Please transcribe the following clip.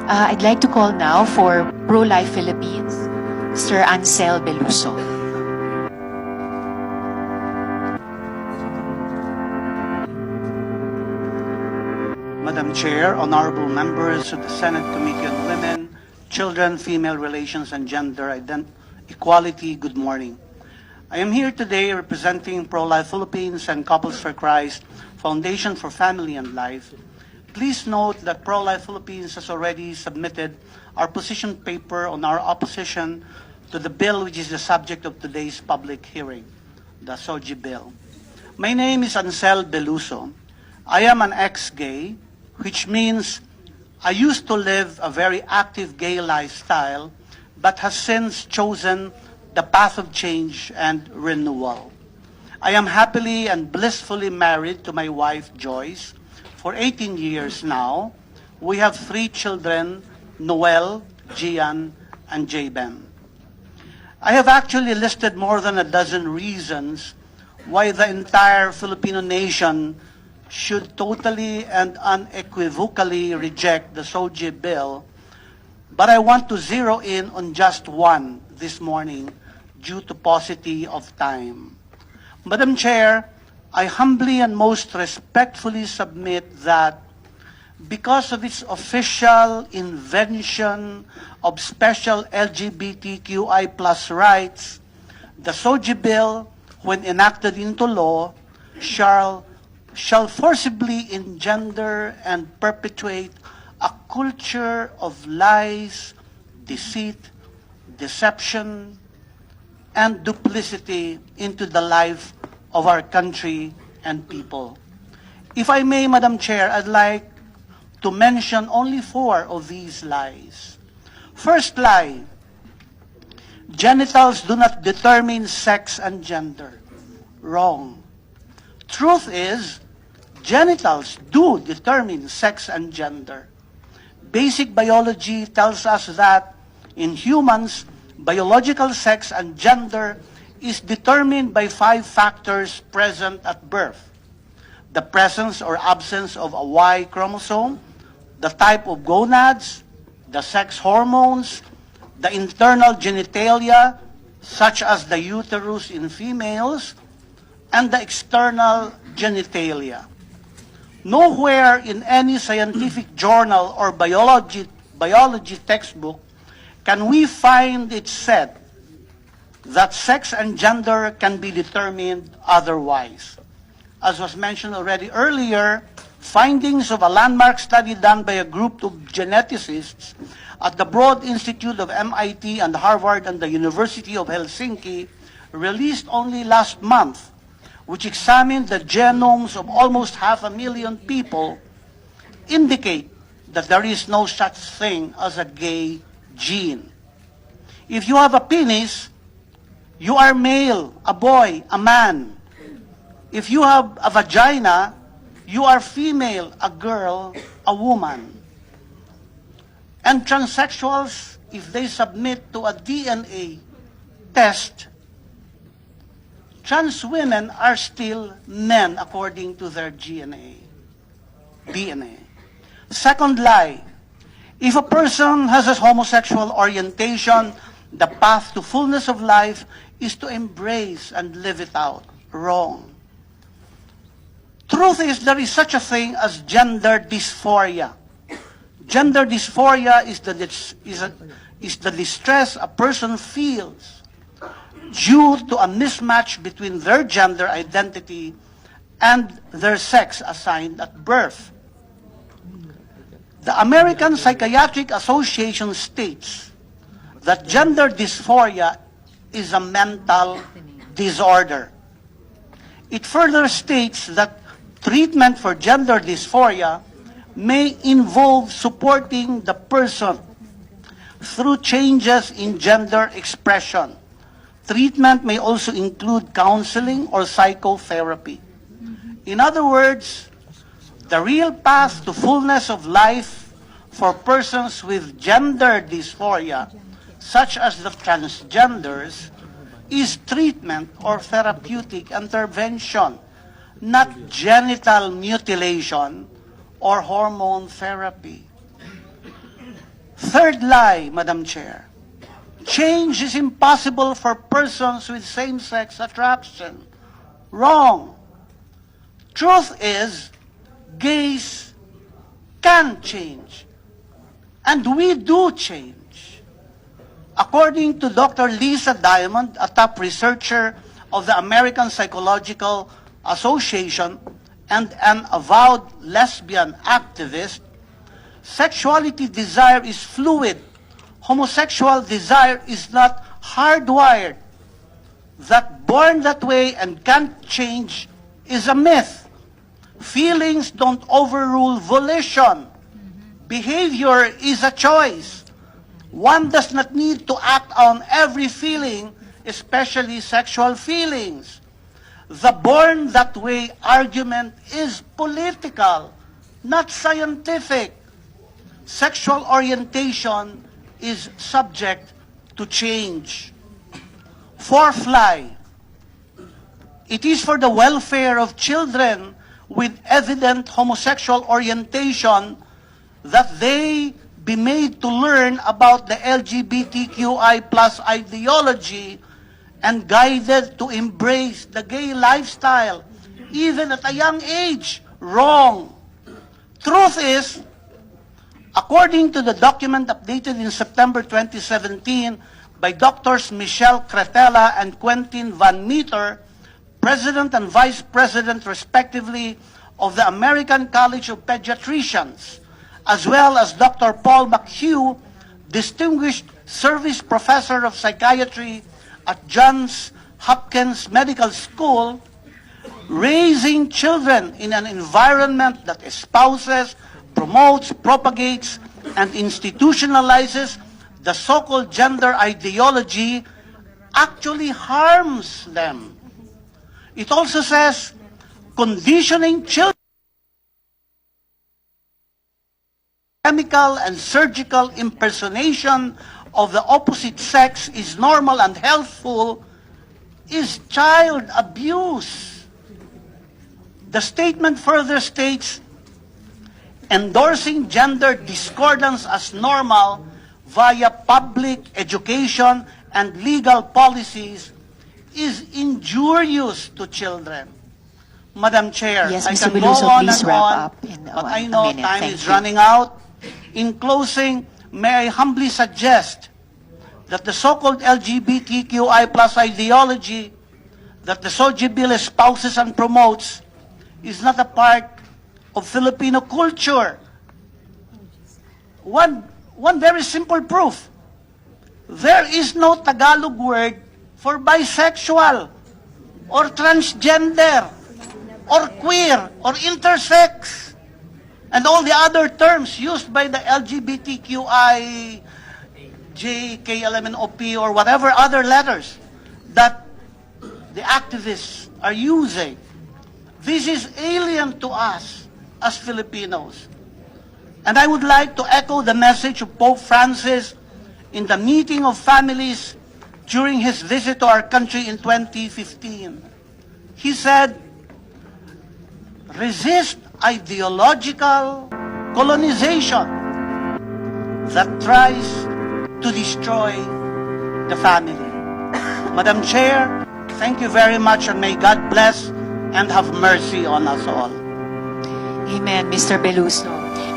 I'd like to call now for Pro-Life Philippines, Sir Ansel Beluso. Madam Chair, honorable members of the Senate Committee on Women, Children, Female Relations, and Gender Equality, good morning. I am here today representing Pro-Life Philippines and Couples for Christ, Foundation for Family and Life. Please note that Pro-Life Philippines has already submitted our position paper on our opposition to the bill which is the subject of today's public hearing, the SOGIE bill. My name is Ansel Beluso. I am an ex-gay, which means I used to live a very active gay lifestyle, but has since chosen the path of change and renewal. I am happily and blissfully married to my wife, Joyce, for 18 years now. We have 3 children, Noel, Gian, and Jaben. I have actually listed more than a dozen reasons why the entire Filipino nation should totally and unequivocally reject the SOGIE bill, but I want to zero in on just one this morning due to paucity of time. Madam Chair, I humbly and most respectfully submit that because of its official invention of special LGBTQI+ rights, the SOGIE bill, when enacted into law, shall forcibly engender and perpetuate a culture of lies, deceit, deception, and duplicity into the life of our country and people. If I may, Madam Chair, I'd like to mention only 4 of these lies. First lie, genitals do not determine sex and gender. Wrong. Truth is, genitals do determine sex and gender. Basic biology tells us that in humans, biological sex and gender is determined by 5 factors present at birth: the presence or absence of a Y chromosome, the type of gonads, the sex hormones, the internal genitalia, such as the uterus in females, and the external genitalia. Nowhere in any scientific journal or biology textbook can we find it said that sex and gender can be determined otherwise. As was mentioned already earlier, findings of a landmark study done by a group of geneticists at the Broad Institute of MIT and Harvard and the University of Helsinki, released only last month, which examined the genomes of almost 500,000 people, indicate that there is no such thing as a gay gene. If you have a penis, you are male, a boy, a man. If you have a vagina, you are female, a girl, a woman. And transsexuals, if they submit to a DNA test, trans women are still men according to their DNA. Second lie, if a person has a homosexual orientation, the path to fullness of life is to embrace and live it out. Wrong. Truth is, there is such a thing as gender dysphoria. Gender dysphoria is the distress a person feels due to a mismatch between their gender identity and their sex assigned at birth. The American Psychiatric Association states that gender dysphoria is a mental disorder. It further states that treatment for gender dysphoria may involve supporting the person through changes in gender expression. Treatment may also include counseling or psychotherapy. In other words, the real path to fullness of life for persons with gender dysphoria, such as the transgenders, is treatment or therapeutic intervention, not genital mutilation or hormone therapy. Third lie, Madam Chair. Change is impossible for persons with same-sex attraction. Wrong. Truth is, gays can change. And we do change. According to Dr. Lisa Diamond, a top researcher of the American Psychological Association and an avowed lesbian activist, sexuality desire is fluid. Homosexual desire is not hardwired. That born that way and can't change is a myth. Feelings don't overrule volition. Behavior is a choice. One does not need to act on every feeling, especially sexual feelings. The born that way argument is political, not scientific. Sexual orientation is subject to change. Fourth lie. It is for the welfare of children with evident homosexual orientation that they be made to learn about the LGBTQI plus ideology and guided to embrace the gay lifestyle, even at a young age. Wrong. Truth is, according to the document updated in September 2017 by Drs. Michelle Cretella and Quentin Van Meter, President and Vice President, respectively, of the American College of Pediatricians, as well as Dr. Paul McHugh, Distinguished Service Professor of Psychiatry at Johns Hopkins Medical School, raising children in an environment that espouses, promotes, propagates, and institutionalizes the so-called gender ideology actually harms them. It also says conditioning children chemical and surgical impersonation of the opposite sex is normal and healthful is child abuse. The statement further states, endorsing gender discordance as normal via public education and legal policies is injurious to children. Madam Chair, Yes, I Mr. can go Veloso, on please and wrap on, up in but I a know minute. time Thank is you. running out. In closing, may I humbly suggest that the so-called LGBTQI plus ideology that the SOGIE bill espouses and promotes is not a part of Filipino culture. One very simple proof. There is no Tagalog word for bisexual or transgender or queer or intersex and all the other terms used by the LGBTQI, KLMNOP, or whatever other letters that the activists are using. This is alien to us as Filipinos. And I would like to echo the message of Pope Francis in the meeting of families during his visit to our country in 2015. He said, resist ideological colonization that tries to destroy the family. Madam Chair, thank you very much, and may God bless and have mercy on us all. Amen, Mr. Veloso.